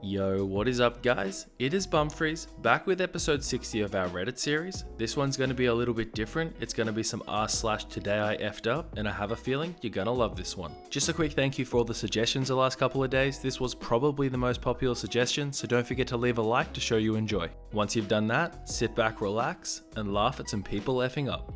Yo, what is up guys? It is Bumfries, back with episode 60 of our Reddit series. This one's going to be a little bit different. It's going to be some r/today I effed up, and I have a feeling you're going to love this one. Just a quick thank you for all the suggestions the last couple of days. This was probably the most popular suggestion, so don't forget to leave a like to show you enjoy. Once you've done that, sit back, relax, and laugh at some people effing up.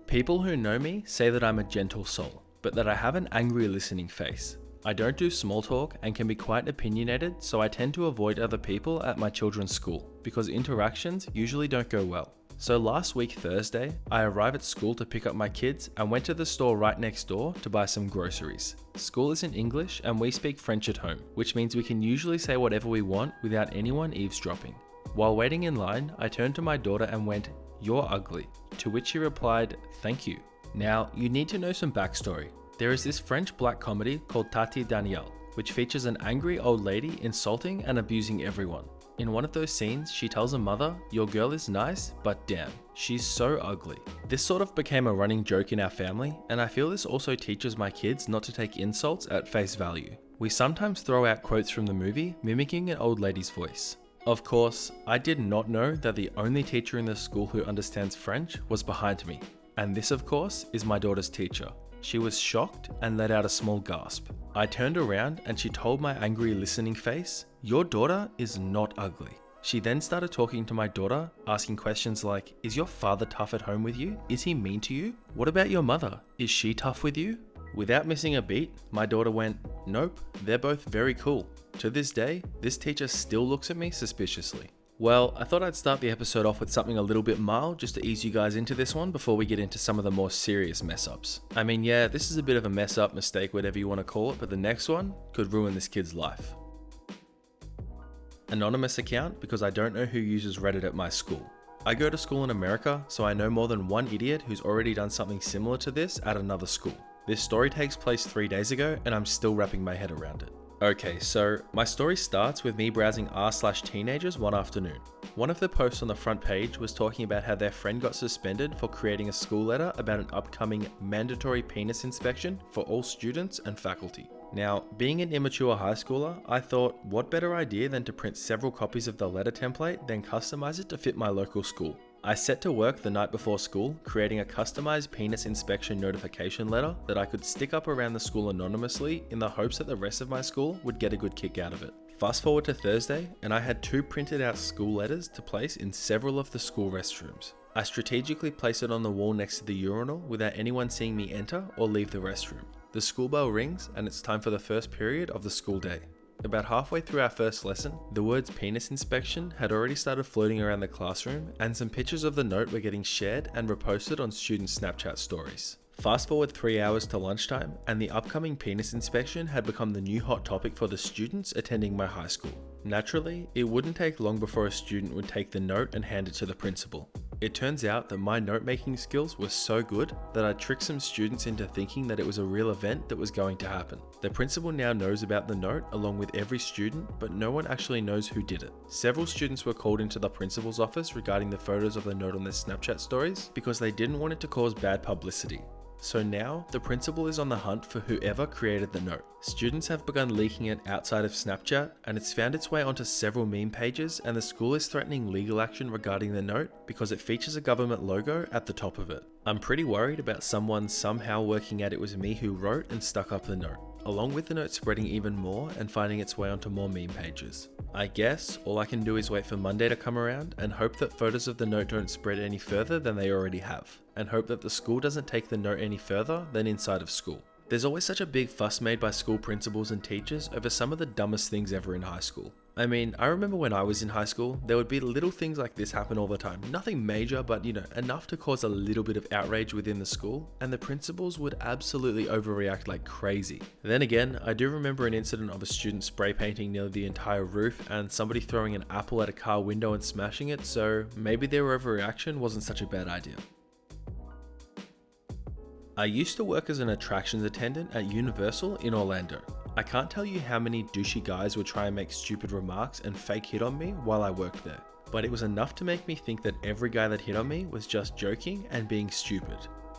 People who know me say that I'm a gentle soul, but that I have an angry listening face. I don't do small talk and can be quite opinionated, so I tend to avoid other people at my children's school because interactions usually don't go well. So last week Thursday, I arrived at school to pick up my kids and went to the store right next door to buy some groceries. School is in English and we speak French at home, which means we can usually say whatever we want without anyone eavesdropping. While waiting in line, I turned to my daughter and went, "You're ugly," to which she replied, "Thank you." Now, you need to know some backstory. There is this French black comedy called Tati Danielle, which features an angry old lady insulting and abusing everyone. In one of those scenes, she tells her mother, "Your girl is nice, but damn, she's so ugly." This sort of became a running joke in our family, and I feel this also teaches my kids not to take insults at face value. We sometimes throw out quotes from the movie, mimicking an old lady's voice. Of course, I did not know that the only teacher in the school who understands French was behind me. And this, of course, is my daughter's teacher. She was shocked and let out a small gasp. I turned around and she told my angry listening face, "Your daughter is not ugly." She then started talking to my daughter, asking questions like, "Is your father tough at home with you? Is he mean to you? What about your mother? Is she tough with you?" Without missing a beat, my daughter went, "Nope, they're both very cool." To this day, this teacher still looks at me suspiciously. Well, I thought I'd start the episode off with something a little bit mild just to ease you guys into this one before we get into some of the more serious mess ups. I mean, yeah, this is a bit of a mess up, mistake, whatever you want to call it, but the next one could ruin this kid's life. Anonymous account because I don't know who uses Reddit at my school. I go to school in America, so I know more than one idiot who's already done something similar to this at another school. This story takes place 3 days ago and I'm still wrapping my head around it. Okay, so my story starts with me browsing r/teenagers one afternoon. One of the posts on the front page was talking about how their friend got suspended for creating a school letter about an upcoming mandatory penis inspection for all students and faculty. Now, being an immature high schooler, I thought, what better idea than to print several copies of the letter template, then customize it to fit my local school. I set to work the night before school, creating a customized penis inspection notification letter that I could stick up around the school anonymously in the hopes that the rest of my school would get a good kick out of it. Fast forward to Thursday, and I had 2 printed out school letters to place in several of the school restrooms. I strategically placed it on the wall next to the urinal without anyone seeing me enter or leave the restroom. The school bell rings and it's time for the first period of the school day. About halfway through our first lesson, the words penis inspection had already started floating around the classroom and some pictures of the note were getting shared and reposted on student Snapchat stories. Fast forward 3 hours to lunchtime and the upcoming penis inspection had become the new hot topic for the students attending my high school. Naturally, it wouldn't take long before a student would take the note and hand it to the principal. It turns out that my note-making skills were so good that I tricked some students into thinking that it was a real event that was going to happen. The principal now knows about the note along with every student, but no one actually knows who did it. Several students were called into the principal's office regarding the photos of the note on their Snapchat stories because they didn't want it to cause bad publicity. So now, the principal is on the hunt for whoever created the note. Students have begun leaking it outside of Snapchat, and it's found its way onto several meme pages, and the school is threatening legal action regarding the note because it features a government logo at the top of it. I'm pretty worried about someone somehow working out it was me who wrote and stuck up the note, along with the note spreading even more and finding its way onto more meme pages. I guess all I can do is wait for Monday to come around and hope that photos of the note don't spread any further than they already have, and hope that the school doesn't take the note any further than inside of school. There's always such a big fuss made by school principals and teachers over some of the dumbest things ever in high school. I mean, I remember when I was in high school, there would be little things like this happen all the time. Nothing major, but enough to cause a little bit of outrage within the school, and the principals would absolutely overreact like crazy. Then again, I do remember an incident of a student spray painting nearly the entire roof and somebody throwing an apple at a car window and smashing it, so maybe their overreaction wasn't such a bad idea. I used to work as an attractions attendant at Universal in Orlando. I can't tell you how many douchey guys would try and make stupid remarks and fake hit on me while I worked there, but it was enough to make me think that every guy that hit on me was just joking and being stupid.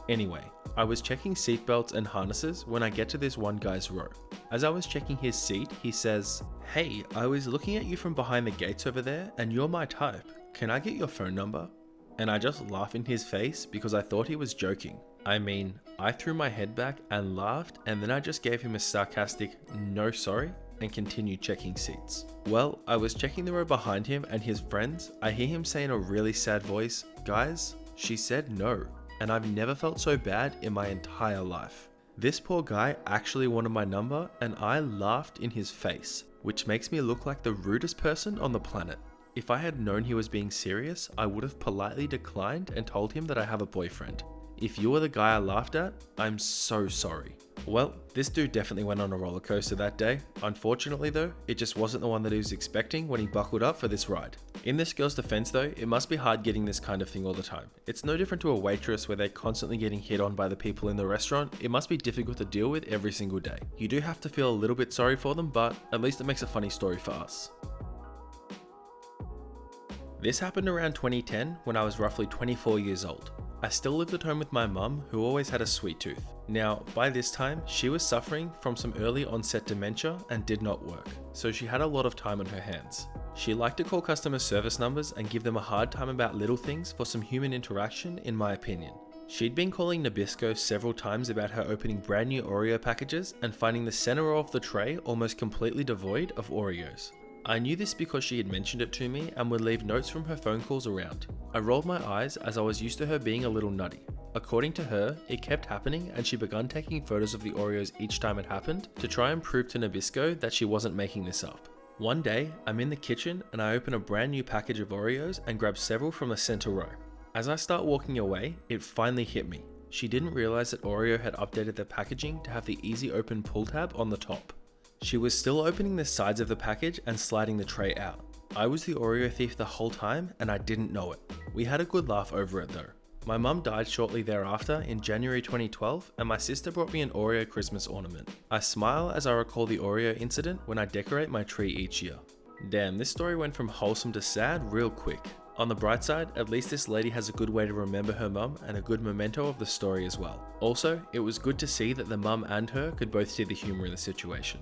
Anyway, I was checking seatbelts and harnesses when I get to this one guy's row. As I was checking his seat, he says, "Hey, I was looking at you from behind the gates over there and you're my type. Can I get your phone number?" And I just laughed in his face because I thought he was joking. I mean, I threw my head back and laughed, and then I just gave him a sarcastic "no sorry" and continued checking seats. Well, I was checking the row behind him and his friends. I hear him say in a really sad voice, "Guys, she said no." And I've never felt so bad in my entire life. This poor guy actually wanted my number and I laughed in his face, which makes me look like the rudest person on the planet. If I had known he was being serious, I would have politely declined and told him that I have a boyfriend. If you were the guy I laughed at, I'm so sorry. Well, this dude definitely went on a roller coaster that day. Unfortunately though, it just wasn't the one that he was expecting when he buckled up for this ride. In this girl's defense though, it must be hard getting this kind of thing all the time. It's no different to a waitress where they're constantly getting hit on by the people in the restaurant. It must be difficult to deal with every single day. You do have to feel a little bit sorry for them, but at least it makes a funny story for us. This happened around 2010 when I was roughly 24 years old. I still lived at home with my mum, who always had a sweet tooth. Now, by this time, she was suffering from some early onset dementia and did not work, so she had a lot of time on her hands. She liked to call customer service numbers and give them a hard time about little things for some human interaction, in my opinion. She'd been calling Nabisco several times about her opening brand new Oreo packages and finding the center of the tray almost completely devoid of Oreos. I knew this because she had mentioned it to me and would leave notes from her phone calls around. I rolled my eyes as I was used to her being a little nutty. According to her, it kept happening and she began taking photos of the Oreos each time it happened to try and prove to Nabisco that she wasn't making this up. One day, I'm in the kitchen and I open a brand new package of Oreos and grab several from the center row. As I start walking away, it finally hit me. She didn't realize that Oreo had updated their packaging to have the easy open pull tab on the top. She was still opening the sides of the package and sliding the tray out. I was the Oreo thief the whole time and I didn't know it. We had a good laugh over it though. My mum died shortly thereafter in January 2012 and my sister brought me an Oreo Christmas ornament. I smile as I recall the Oreo incident when I decorate my tree each year. Damn, this story went from wholesome to sad real quick. On the bright side, at least this lady has a good way to remember her mum and a good memento of the story as well. Also, it was good to see that the mum and her could both see the humor in the situation.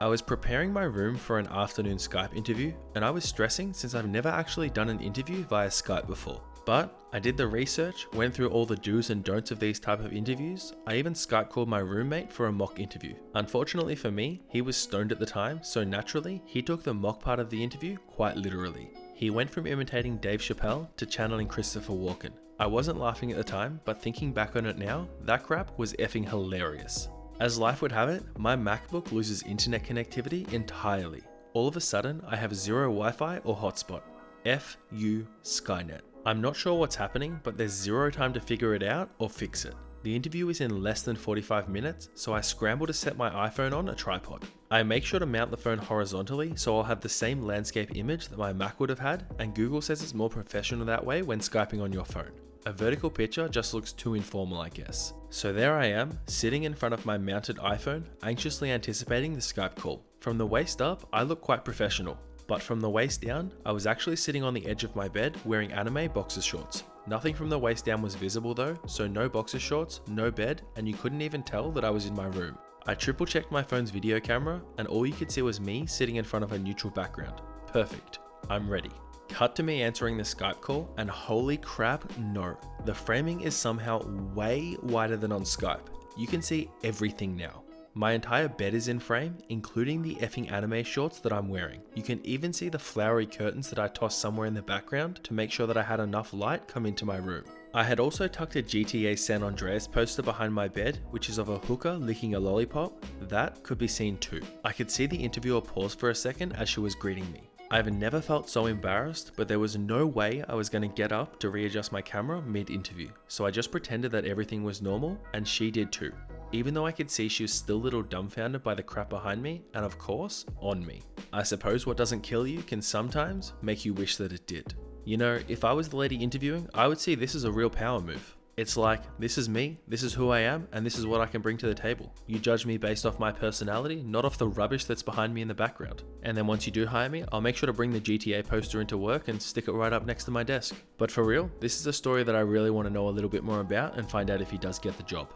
I was preparing my room for an afternoon Skype interview and I was stressing since I've never actually done an interview via Skype before. But I did the research, went through all the do's and don'ts of these type of interviews. I even Skype called my roommate for a mock interview. Unfortunately for me, he was stoned at the time, so naturally, he took the mock part of the interview quite literally. He went from imitating Dave Chappelle to channeling Christopher Walken. I wasn't laughing at the time, but thinking back on it now, that crap was effing hilarious. As life would have it, my MacBook loses internet connectivity entirely. All of a sudden, I have zero Wi-Fi or hotspot. F-U Skynet. I'm not sure what's happening, but there's zero time to figure it out or fix it. The interview is in less than 45 minutes, so I scramble to set my iPhone on a tripod. I make sure to mount the phone horizontally so I'll have the same landscape image that my Mac would have had, and Google says it's more professional that way when Skyping on your phone. A vertical picture just looks too informal, I guess. So there I am, sitting in front of my mounted iPhone, anxiously anticipating the Skype call. From the waist up, I look quite professional. But from the waist down, I was actually sitting on the edge of my bed wearing anime boxer shorts. Nothing from the waist down was visible though, so no boxer shorts, no bed, and you couldn't even tell that I was in my room. I triple checked my phone's video camera, and all you could see was me sitting in front of a neutral background. Perfect. I'm ready. Cut to me answering the Skype call, and holy crap, no. The framing is somehow way wider than on Skype. You can see everything now. My entire bed is in frame, including the effing anime shorts that I'm wearing. You can even see the flowery curtains that I tossed somewhere in the background to make sure that I had enough light come into my room. I had also tucked a GTA San Andreas poster behind my bed, which is of a hooker licking a lollipop. That could be seen too. I could see the interviewer pause for a second as she was greeting me. I've never felt so embarrassed, but there was no way I was going to get up to readjust my camera mid-interview, so I just pretended that everything was normal, and she did too. Even though I could see she was still a little dumbfounded by the crap behind me, and of course, on me. I suppose what doesn't kill you can sometimes make you wish that it did. You know, if I was the lady interviewing, I would see this as a real power move. It's like, this is me, this is who I am, and this is what I can bring to the table. You judge me based off my personality, not off the rubbish that's behind me in the background. And then once you do hire me, I'll make sure to bring the GTA poster into work and stick it right up next to my desk. But for real, this is a story that I really want to know a little bit more about and find out if he does get the job.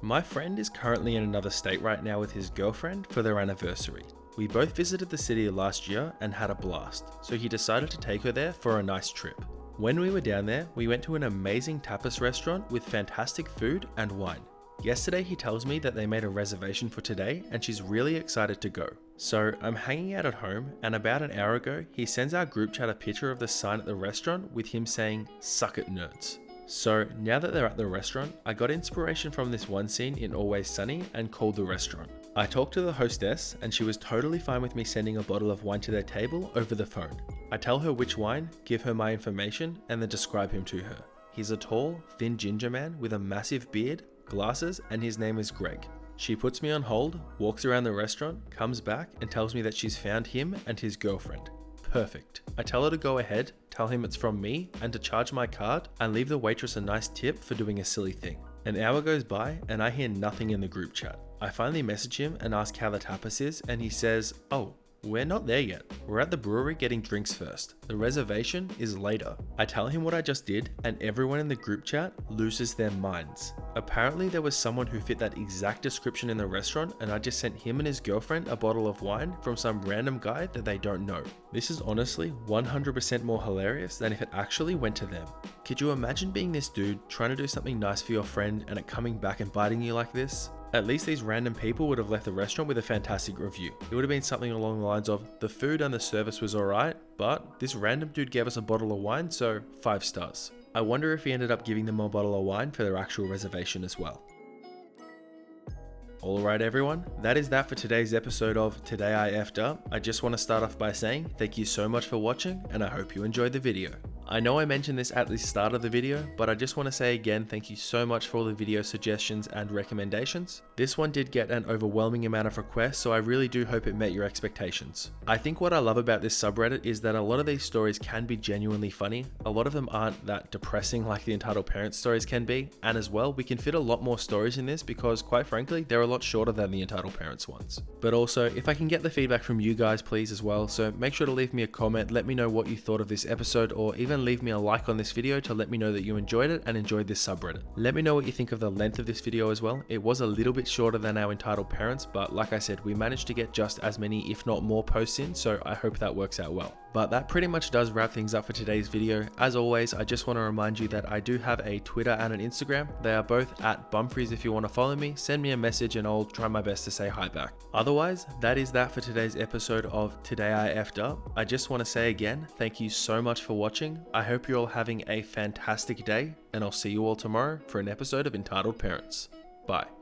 My friend is currently in another state right now with his girlfriend for their anniversary. We both visited the city last year and had a blast, so he decided to take her there for a nice trip. When we were down there, we went to an amazing tapas restaurant with fantastic food and wine. Yesterday he tells me that they made a reservation for today and she's really excited to go. So I'm hanging out at home, and about an hour ago he sends our group chat a picture of the sign at the restaurant with him saying, "Suck it, nerds." So now that they're at the restaurant, I got inspiration from this one scene in Always Sunny and called the restaurant. I talked to the hostess and she was totally fine with me sending a bottle of wine to their table over the phone. I tell her which wine, give her my information, and then describe him to her. He's a tall, thin ginger man with a massive beard, glasses, and his name is Greg. She puts me on hold, walks around the restaurant, comes back and tells me that she's found him and his girlfriend. Perfect. I tell her to go ahead, tell him it's from me, and to charge my card, and leave the waitress a nice tip for doing a silly thing. An hour goes by and I hear nothing in the group chat. I finally message him and ask how the tapas is, and he says, "Oh, we're not there yet. We're at the brewery getting drinks first. The reservation is later." I tell him what I just did, and everyone in the group chat loses their minds. Apparently there was someone who fit that exact description in the restaurant, and I just sent him and his girlfriend a bottle of wine from some random guy that they don't know. This is honestly 100% more hilarious than if it actually went to them. Could you imagine being this dude trying to do something nice for your friend and it coming back and biting you like this? At least these random people would have left the restaurant with a fantastic review. It would have been something along the lines of, "The food and the service was alright, but this random dude gave us a bottle of wine, so 5 stars. I wonder if he ended up giving them a bottle of wine for their actual reservation as well. Alright everyone, that is that for today's episode of Today I Effed Up. I just want to start off by saying thank you so much for watching, and I hope you enjoyed the video. I know I mentioned this at the start of the video, but I just want to say again thank you so much for all the video suggestions and recommendations. This one did get an overwhelming amount of requests, so I really do hope it met your expectations. I think what I love about this subreddit is that a lot of these stories can be genuinely funny. A lot of them aren't that depressing like the Entitled Parents stories can be, and as well, we can fit a lot more stories in this because quite frankly, they're a lot shorter than the Entitled Parents ones. But also, if I can get the feedback from you guys please as well, so make sure to leave me a comment, let me know what you thought of this episode, or even leave me a like on this video to let me know that you enjoyed it and enjoyed this subreddit. Let me know what you think of the length of this video as well. It was a little bit shorter than our Entitled Parents, but like I said, we managed to get just as many if not more posts in, so I hope that works out well. But that pretty much does wrap things up for today's video. As always, I just want to remind you that I do have a Twitter and an Instagram. They are both at Bumfries. If you want to follow me, send me a message and I'll try my best to say hi back. Otherwise, that is that for today's episode of Today I Effed Up. I just want to say again, thank you so much for watching. I hope you're all having a fantastic day, and I'll see you all tomorrow for an episode of Entitled Parents. Bye.